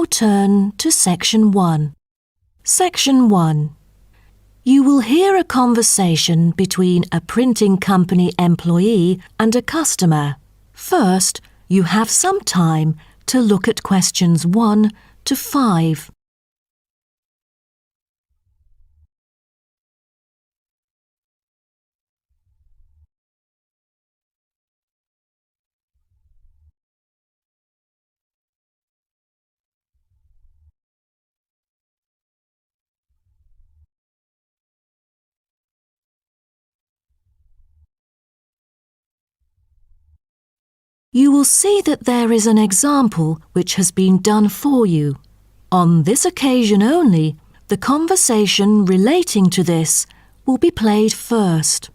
now turn to Section 1. Section 1. You will hear a conversation between a printing company employee and a customer. First, you have some time to look at questions 1 to 5. You will see that there is an example which has been done for you. On this occasion only, the conversation relating to this will be played first.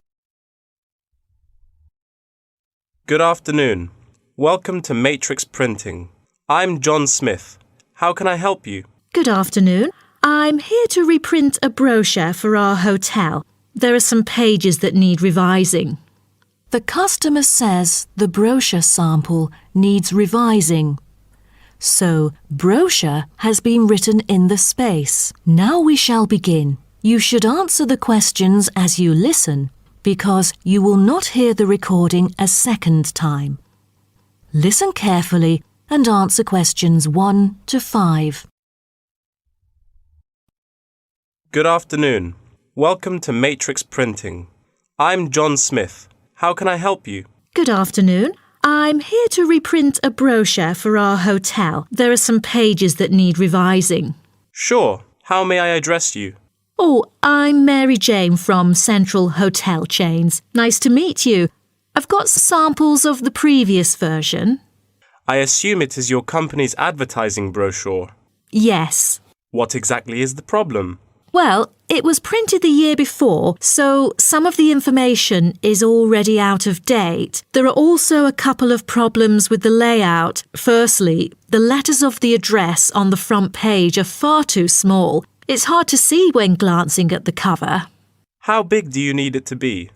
Good afternoon. Welcome to Matrix Printing. I'm John Smith. How can I help you? Good afternoon. I'm here to reprint a brochure for our hotel. There are some pages that need revising. The customer says the brochure sample needs revising. So, brochure has been written in the space. Now we shall begin. You should answer the questions as you listen, because you will not hear the recording a second time. Listen carefully and answer questions 1 to 5. Good afternoon. Welcome to Matrix Printing. I'm John Smith. How can I help you? Good afternoon. I'm here to reprint a brochure for our hotel. There are some pages that need revising. Sure. How may I address you? Oh, I'm Mary Jane from Central Hotel Chains. Nice to meet you. I've got samples of the previous version. I assume it is your company's advertising brochure. Yes. What exactly is the problem? Well, it was printed the year before, so some of the information is already out of date. There are also a couple of problems with the layout. Firstly, the letters of the address on the front page are far too small. It's hard to see when glancing at the cover. How big do you need it to be?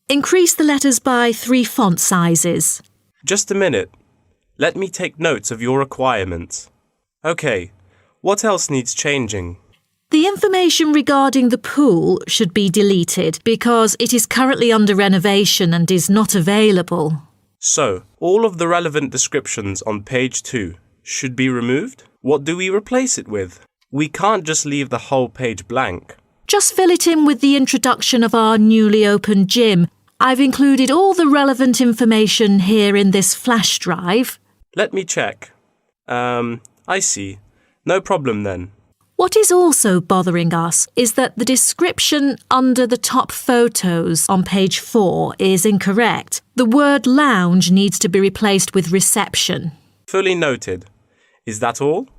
Increase the letters by 3 font sizes. Just a minute. Let me take notes of your requirements. Okay, what else needs changing? The information regarding the pool should be deleted because it is currently under renovation and is not available. So, all of the relevant descriptions on page 2 should be removed? What do we replace it with? We can't just leave the whole page blank. Just fill it in with the introduction of our newly opened gym. I've included all the relevant information here in this flash drive. Let me check. I see. No problem then. What is also bothering us is that the description under the top photos on page 4 is incorrect. The word lounge needs to be replaced with reception. Fully noted. Is that all?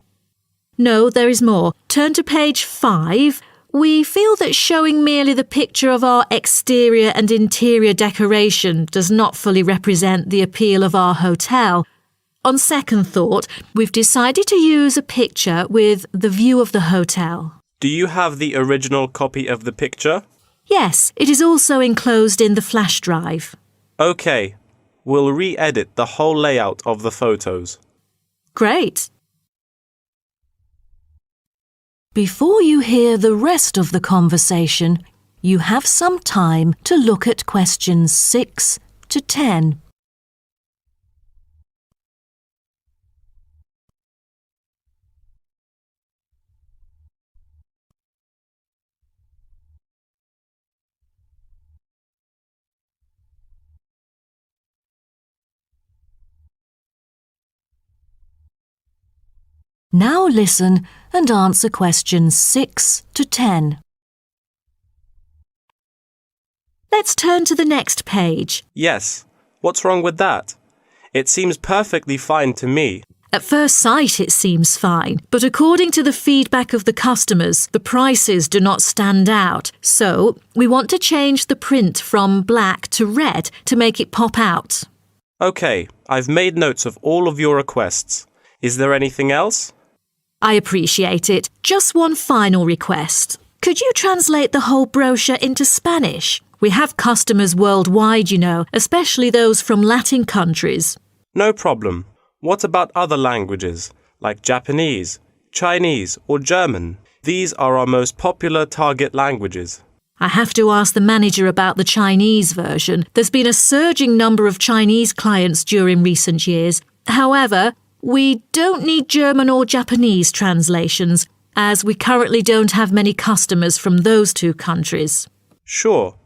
No, there is more. Turn to page 5. We feel that showing merely the picture of our exterior and interior decoration does not fully represent the appeal of our hotel. On second thought, we've decided to use a picture with the view of the hotel. Do you have the original copy of the picture? Yes, it is also enclosed in the flash drive. Okay, we'll re-edit the whole layout of the photos. Great. Before you hear the rest of the conversation, you have some time to look at questions 6 to 10. Now listen and answer questions 6 to 10. Let's turn to the next page. Yes. What's wrong with that? It seems perfectly fine to me. At first sight, it seems fine, but according to the feedback of the customers, the prices do not stand out. So, we want to change the print from black to red to make it pop out. Okay, I've made notes of all of your requests. Is there anything else? I appreciate it. Just one final request. Could you translate the whole brochure into Spanish? We have customers worldwide, you know, especially those from Latin countries. No problem. What about other languages, like Japanese, Chinese, or German. These are our most popular target languages. I have to ask the manager about the Chinese version. There's been a surging number of Chinese clients during recent years. However, we don't need German or Japanese translations, as we currently don't have many customers from those two countries. Sure,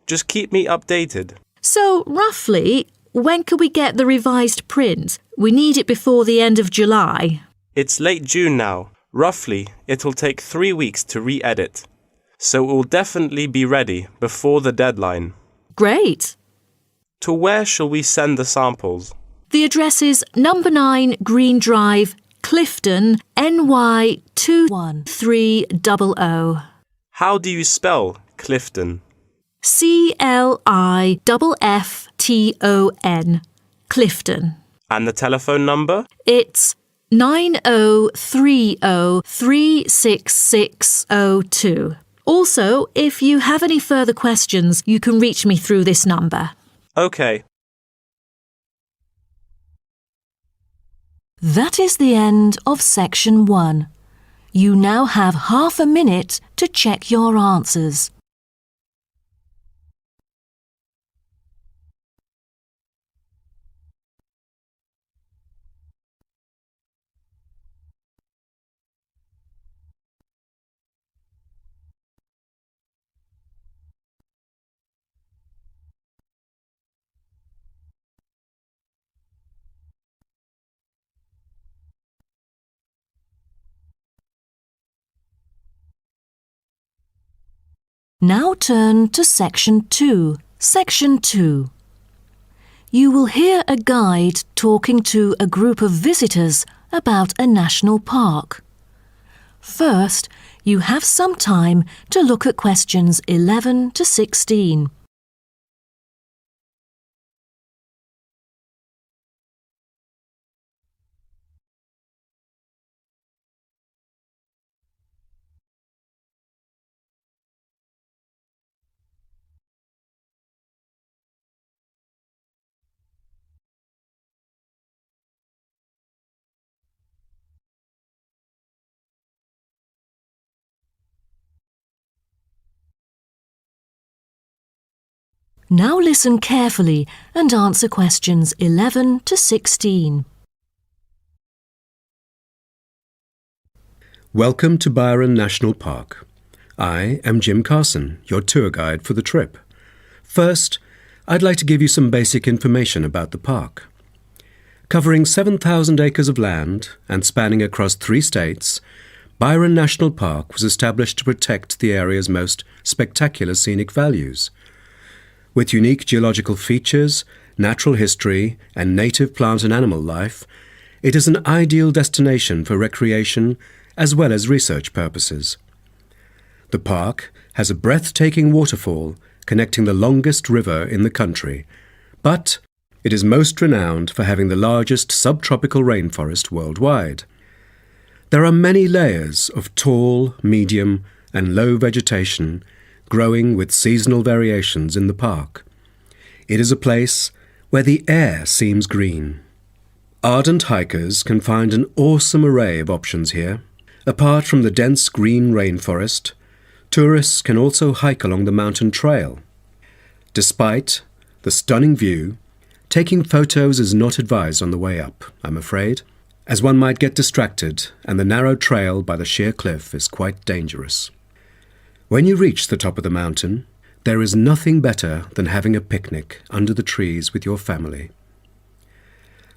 just keep me updated. So, roughly, when can we get the revised print? We need it before the end of July. It's late June now. Roughly, it'll take 3 weeks to re-edit. So it will definitely be ready before the deadline. Great. To where shall we send the samples? The address is number 9 Green Drive, Clifton, NY 21300. How do you spell Clifton? CLIFFTON, Clifton. And the telephone number? It's 9030366602. Also, if you have any further questions, you can reach me through this number. Okay. That is the end of section 1. You now have half a minute to check your answers. Now turn to section 2. Section 2. You will hear a guide talking to a group of visitors about a national park. First, you have some time to look at questions 11 to 16. Now listen carefully and answer questions 11 to 16. Welcome to Byron National Park. I am Jim Carson, your tour guide for the trip. First, I'd like to give you some basic information about the park. Covering 7,000 acres of land and spanning across 3 states, Byron National Park was established to protect the area's most spectacular scenic values. With unique geological features, natural history, and native plant and animal life, it is an ideal destination for recreation as well as research purposes. The park has a breathtaking waterfall connecting the longest river in the country, but it is most renowned for having the largest subtropical rainforest worldwide. There are many layers of tall, medium, and low vegetation growing with seasonal variations in the park. It is a place where the air seems green. Ardent hikers can find an awesome array of options here. Apart from the dense green rainforest, tourists can also hike along the mountain trail. Despite the stunning view, taking photos is not advised on the way up, I'm afraid, as one might get distracted and the narrow trail by the sheer cliff is quite dangerous. When you reach the top of the mountain, there is nothing better than having a picnic under the trees with your family.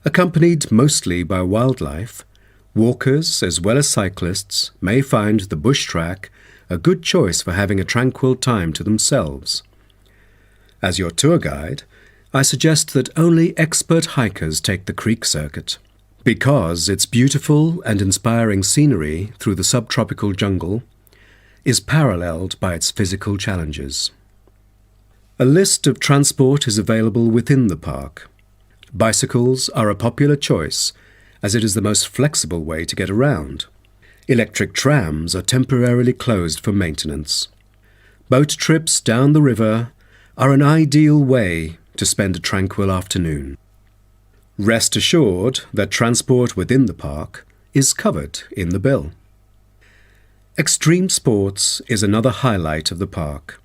Accompanied mostly by wildlife, walkers as well as cyclists may find the bush track a good choice for having a tranquil time to themselves. As your tour guide, I suggest that only expert hikers take the creek circuit, because its beautiful and inspiring scenery through the subtropical jungle is paralleled by its physical challenges. A list of transport is available within the park. Bicycles are a popular choice, as it is the most flexible way to get around. Electric trams are temporarily closed for maintenance. Boat trips down the river are an ideal way to spend a tranquil afternoon. Rest assured that transport within the park is covered in the bill. Extreme sports is another highlight of the park.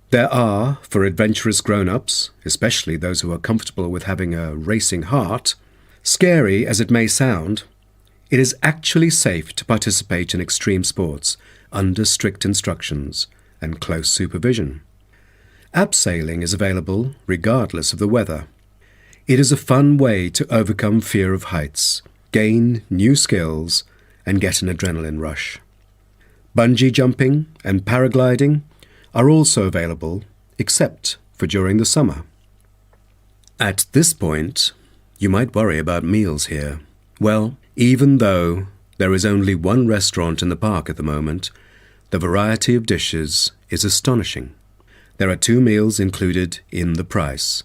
There are, for adventurous grown-ups, especially those who are comfortable with having a racing heart, scary as it may sound, it is actually safe to participate in extreme sports under strict instructions and close supervision. Abseiling is available regardless of the weather. It is a fun way to overcome fear of heights, gain new skills, and get an adrenaline rush. Bungee jumping and paragliding are also available, except for during the summer. At this point, you might worry about meals here. Well, even though there is only one restaurant in the park at the moment, the variety of dishes is astonishing. There are 2 meals included in the price.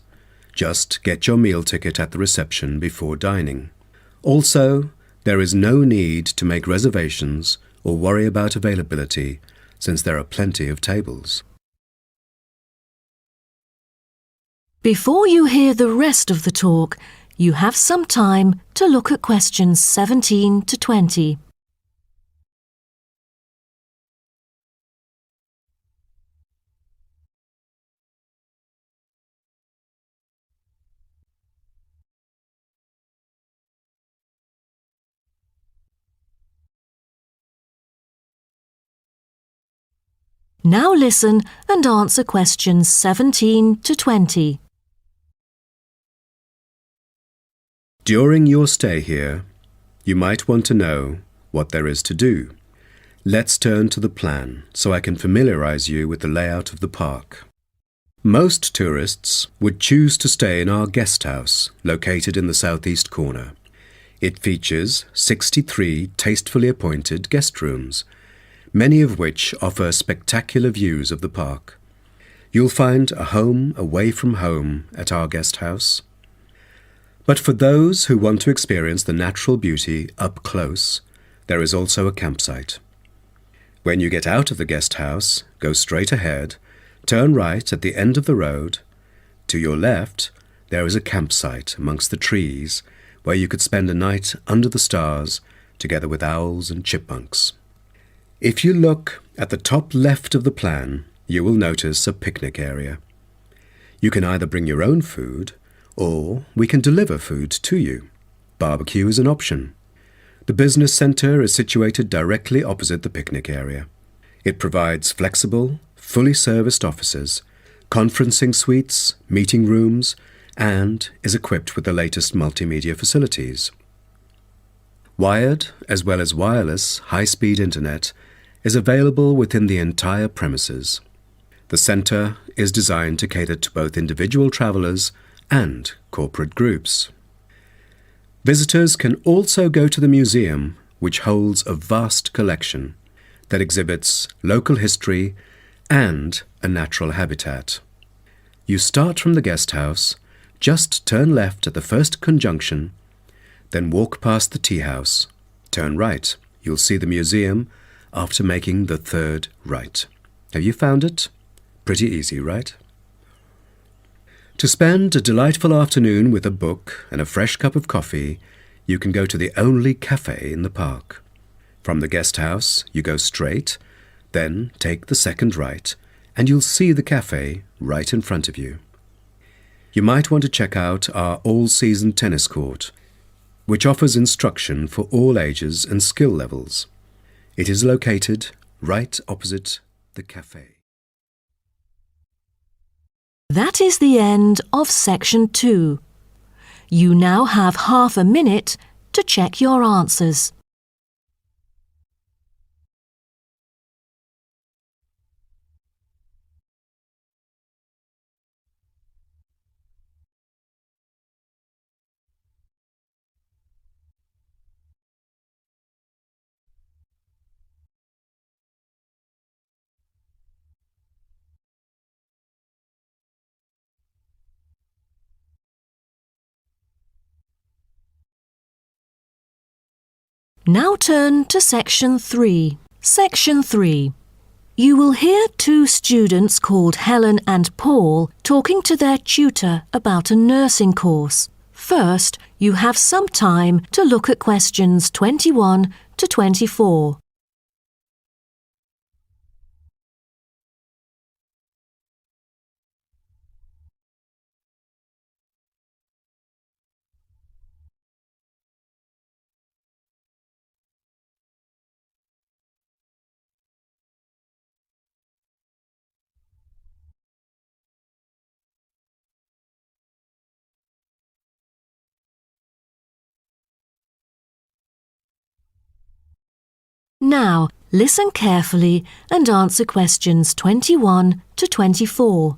Just get your meal ticket at the reception before dining. Also, there is no need to make reservations or worry about availability, since there are plenty of tables. Before you hear the rest of the talk, you have some time to look at questions 17 to 20. Now listen and answer questions 17 to 20. During your stay here, you might want to know what there is to do. Let's turn to the plan so I can familiarize you with the layout of the park. Most tourists would choose to stay in our guest house, located in the southeast corner. It features 63 tastefully appointed guest rooms, many of which offer spectacular views of the park. You'll find a home away from home at our guest house. But for those who want to experience the natural beauty up close, there is also a campsite. When you get out of the guest house, go straight ahead, turn right at the end of the road. To your left, there is a campsite amongst the trees where you could spend a night under the stars together with owls and chipmunks. If you look at the top left of the plan, you will notice a picnic area. You can either bring your own food, or we can deliver food to you. Barbecue is an option. The business centre is situated directly opposite the picnic area. It provides flexible, fully serviced offices, conferencing suites, meeting rooms, and is equipped with the latest multimedia facilities. Wired, as well as wireless, high-speed internet is available within the entire premises. The centre is designed to cater to both individual travellers and corporate groups. Visitors can also go to the museum, which holds a vast collection that exhibits local history and a natural habitat. You start from the guest house, just turn left at the first conjunction, then walk past the tea house. Turn right. You'll see the museum after making the third right. Have you found it? Pretty easy, right? To spend a delightful afternoon with a book and a fresh cup of coffee, you can go to the only cafe in the park. From the guest house, you go straight, then take the second right, and you'll see the cafe right in front of you. You might want to check out our all-season tennis court, which offers instruction for all ages and skill levels. It is located right opposite the cafe. That is the end of section 2. You now have half a minute to check your answers. Now turn to section 3. Section 3. You will hear 2 students called Helen and Paul talking to their tutor about a nursing course. First, you have some time to look at questions 21 to 24. Now, listen carefully and answer questions 21 to 24.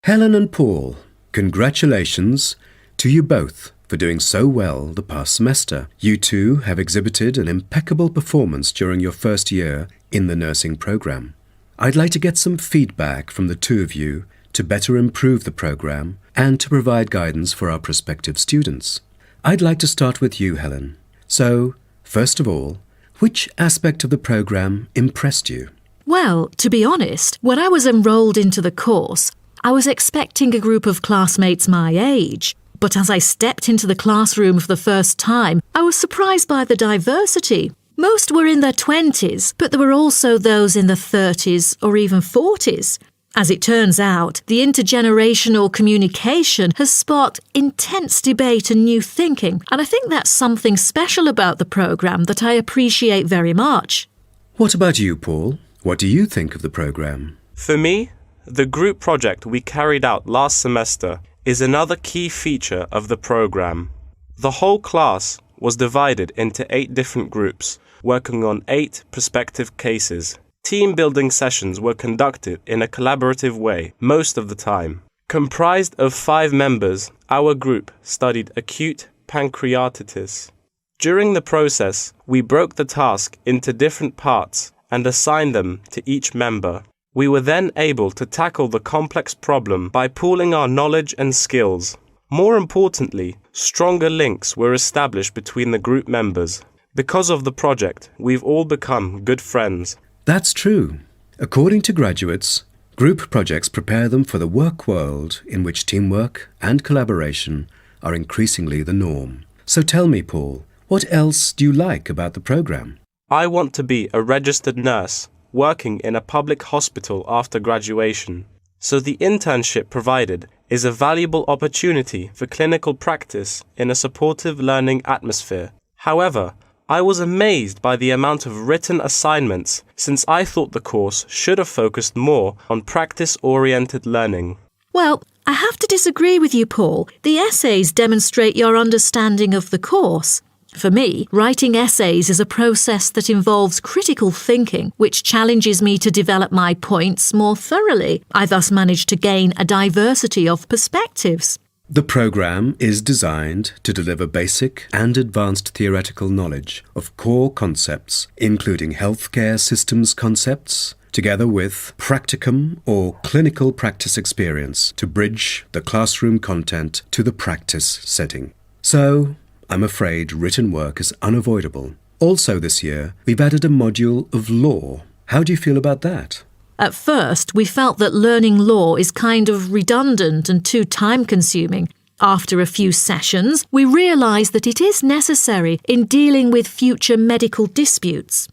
Helen and Paul, congratulations to you both for doing so well the past semester. You two have exhibited an impeccable performance during your first year in the nursing program. I'd like to get some feedback from the two of you to better improve the program and to provide guidance for our prospective students. I'd like to start with you, Helen. So, first of all, which aspect of the program impressed you? Well, to be honest, when I was enrolled into the course, I was expecting a group of classmates my age. But as I stepped into the classroom for the first time, I was surprised by the diversity. Most were in their 20s, but there were also those in their 30s or even 40s. As it turns out, the intergenerational communication has sparked intense debate and new thinking, and I think that's something special about the programme that I appreciate very much. What about you, Paul? What do you think of the program? For me, the group project we carried out last semester is another key feature of the program. The whole class was divided into 8 different groups, working on 8 prospective cases. Team building sessions were conducted in a collaborative way most of the time. Comprised of 5 members, our group studied acute pancreatitis. During the process, we broke the task into different parts and assigned them to each member. We were then able to tackle the complex problem by pooling our knowledge and skills. More importantly, stronger links were established between the group members. Because of the project, we've all become good friends. That's true. According to graduates, group projects prepare them for the work world in which teamwork and collaboration are increasingly the norm. So tell me, Paul, what else do you like about the program? I want to be a registered nurse working in a public hospital after graduation. So the internship provided is a valuable opportunity for clinical practice in a supportive learning atmosphere. However, I was amazed by the amount of written assignments since I thought the course should have focused more on practice-oriented learning. Well, I have to disagree with you, Paul. The essays demonstrate your understanding of the course. For me, writing essays is a process that involves critical thinking, which challenges me to develop my points more thoroughly. I thus manage to gain a diversity of perspectives. The program is designed to deliver basic and advanced theoretical knowledge of core concepts, including healthcare systems concepts, together with practicum or clinical practice experience to bridge the classroom content to the practice setting. So, I'm afraid written work is unavoidable. Also this year, we've added a module of law. How do you feel about that? At first, we felt that learning law is kind of redundant and too time-consuming. After a few sessions, we realised that it is necessary in dealing with future medical disputes.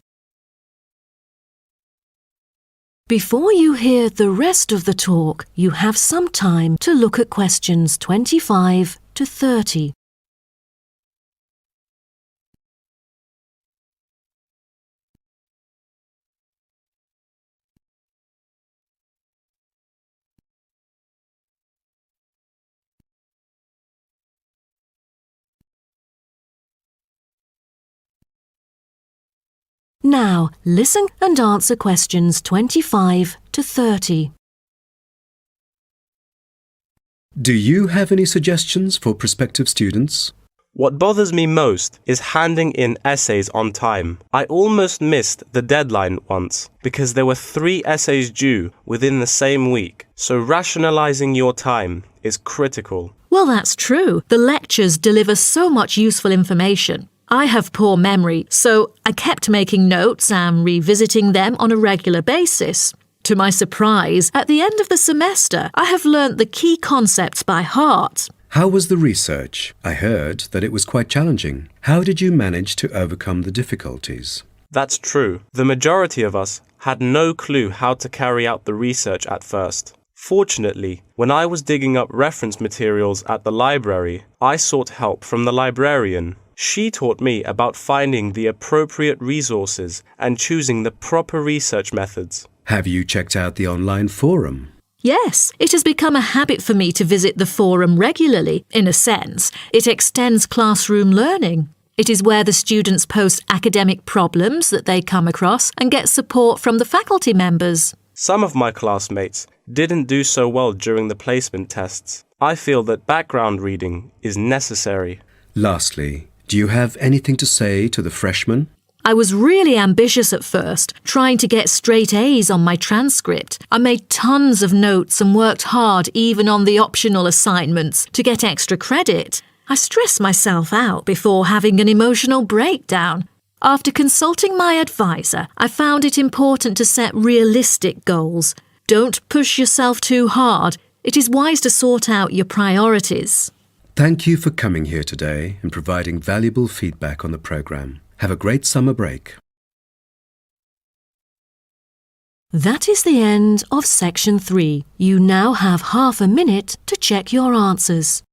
Before you hear the rest of the talk, you have some time to look at questions 25 to 30. Now, listen and answer questions 25 to 30. Do you have any suggestions for prospective students? What bothers me most is handing in essays on time. I almost missed the deadline once because there were 3 essays due within the same week, so rationalizing your time is critical. Well, that's true. The lectures deliver so much useful information. I have poor memory, so I kept making notes and revisiting them on a regular basis. To my surprise, at the end of the semester, I have learnt the key concepts by heart. How was the research? I heard that it was quite challenging. How did you manage to overcome the difficulties? That's true. The majority of us had no clue how to carry out the research at first. Fortunately, when I was digging up reference materials at the library, I sought help from the librarian. She taught me about finding the appropriate resources and choosing the proper research methods. Have you checked out the online forum? Yes, it has become a habit for me to visit the forum regularly. In a sense, it extends classroom learning. It is where the students post academic problems that they come across and get support from the faculty members. Some of my classmates didn't do so well during the placement tests. I feel that background reading is necessary. Lastly, do you have anything to say to the freshmen? I was really ambitious at first, trying to get straight A's on my transcript. I made tons of notes and worked hard even on the optional assignments to get extra credit. I stressed myself out before having an emotional breakdown. After consulting my advisor, I found it important to set realistic goals. Don't push yourself too hard. It is wise to sort out your priorities. Thank you for coming here today and providing valuable feedback on the program. Have a great summer break. That is the end of section 3. You now have half a minute to check your answers.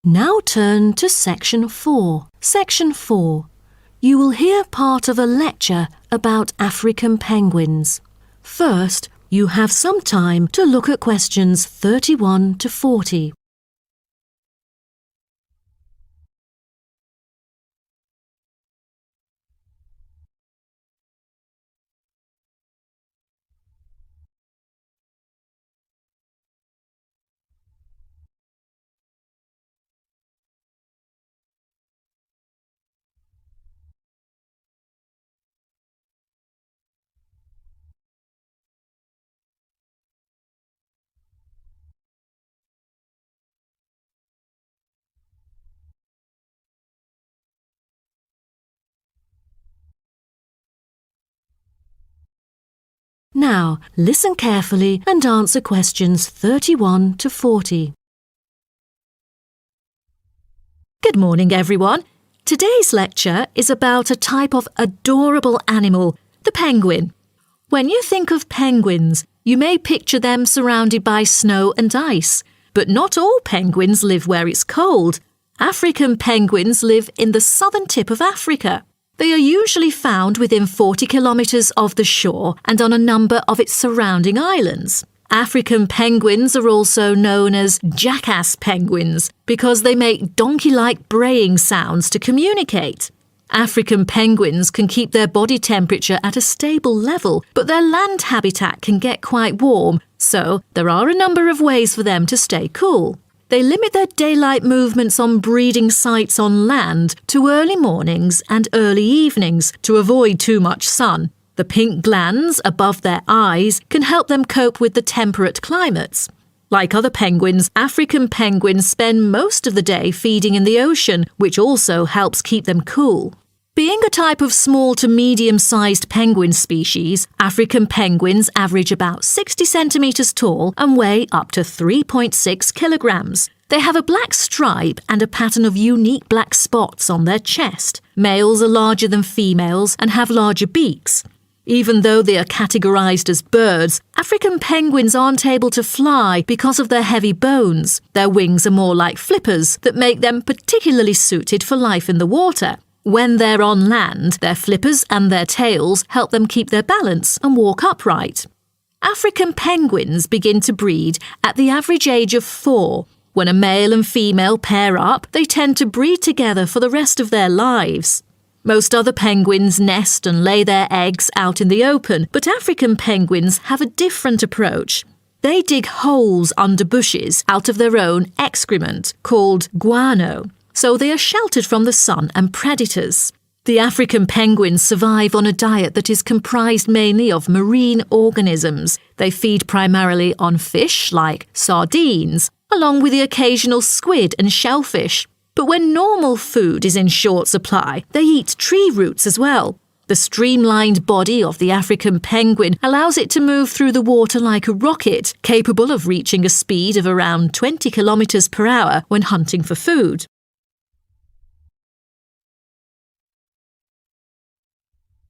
Now turn to section 4. Section 4. You will hear part of a lecture about African penguins. First, you have some time to look at questions 31 to 40. Now, listen carefully and answer questions 31 to 40. Good morning, everyone. Today's lecture is about a type of adorable animal, the penguin. When you think of penguins, you may picture them surrounded by snow and ice. But not all penguins live where it's cold. African penguins live in the southern tip of Africa. They are usually found within 40 kilometres of the shore and on a number of its surrounding islands. African penguins are also known as jackass penguins because they make donkey-like braying sounds to communicate. African penguins can keep their body temperature at a stable level, but their land habitat can get quite warm, so there are a number of ways for them to stay cool. They limit their daylight movements on breeding sites on land to early mornings and early evenings to avoid too much sun. The pink glands above their eyes can help them cope with the temperate climates. Like other penguins, African penguins spend most of the day feeding in the ocean, which also helps keep them cool. Being a type of small to medium-sized penguin species, African penguins average about 60 centimetres tall and weigh up to 3.6 kilograms. They have a black stripe and a pattern of unique black spots on their chest. Males are larger than females and have larger beaks. Even though they are categorised as birds, African penguins aren't able to fly because of their heavy bones. Their wings are more like flippers that make them particularly suited for life in the water. When they're on land, their flippers and their tails help them keep their balance and walk upright. African penguins begin to breed at the average age of 4. When a male and female pair up, they tend to breed together for the rest of their lives. Most other penguins nest and lay their eggs out in the open, but African penguins have a different approach. They dig holes under bushes out of their own excrement, called guano, so they are sheltered from the sun and predators. The African penguins survive on a diet that is comprised mainly of marine organisms. They feed primarily on fish like sardines, along with the occasional squid and shellfish. But when normal food is in short supply, they eat tree roots as well. The streamlined body of the African penguin allows it to move through the water like a rocket, capable of reaching a speed of around 20 kilometers per hour when hunting for food.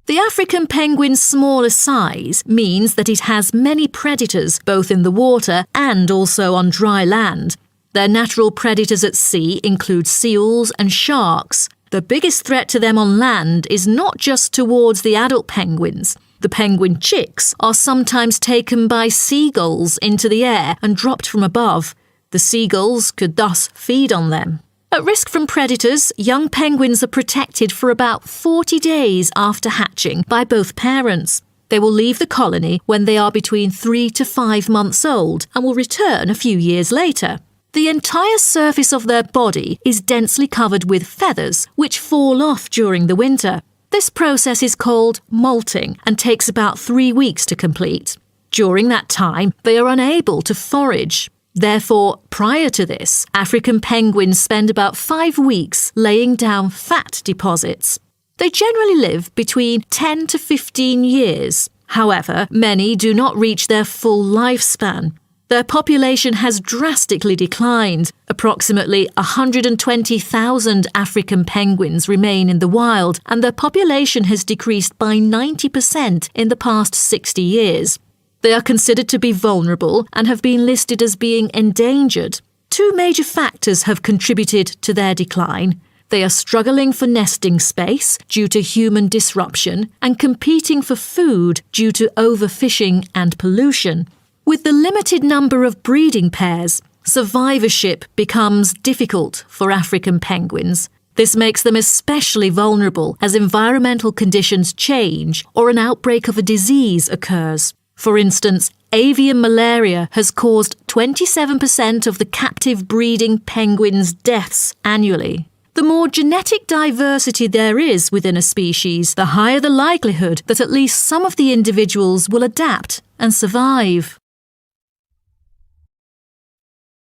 The African penguin's smaller size means that it has many predators both in the water and also on dry land. Their natural predators at sea include seals and sharks. The biggest threat to them on land is not just towards the adult penguins. The penguin chicks are sometimes taken by seagulls into the air and dropped from above. The seagulls could thus feed on them. At risk from predators, young penguins are protected for about 40 days after hatching by both parents. They will leave the colony when they are between 3 to 5 months old and will return a few years later. The entire surface of their body is densely covered with feathers, which fall off during the winter. This process is called molting and takes about 3 weeks to complete. During that time, they are unable to forage. Therefore, prior to this, African penguins spend about 5 weeks laying down fat deposits. They generally live between 10 to 15 years. However, many do not reach their full lifespan. Their population has drastically declined. Approximately 120,000 African penguins remain in the wild, and their population has decreased by 90% in the past 60 years. They are considered to be vulnerable and have been listed as being endangered. 2 major factors have contributed to their decline. They are struggling for nesting space due to human disruption and competing for food due to overfishing and pollution. With the limited number of breeding pairs, survivorship becomes difficult for African penguins. This makes them especially vulnerable as environmental conditions change or an outbreak of a disease occurs. For instance, avian malaria has caused 27% of the captive breeding penguins' deaths annually. The more genetic diversity there is within a species, the higher the likelihood that at least some of the individuals will adapt and survive.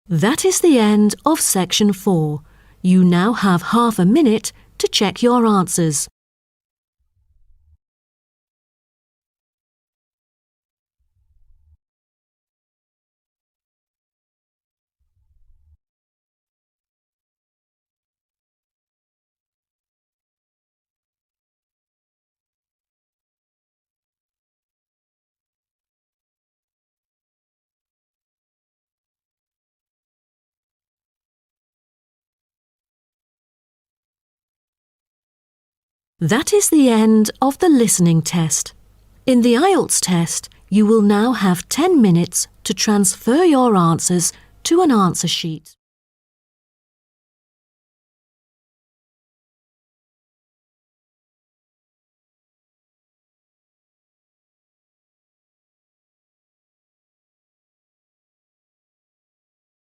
That is the end of section 4. You now have half a minute to check your answers. That is the end of the listening test. In the Ielts test, you will now have 10 minutes to transfer your answers to an answer sheet.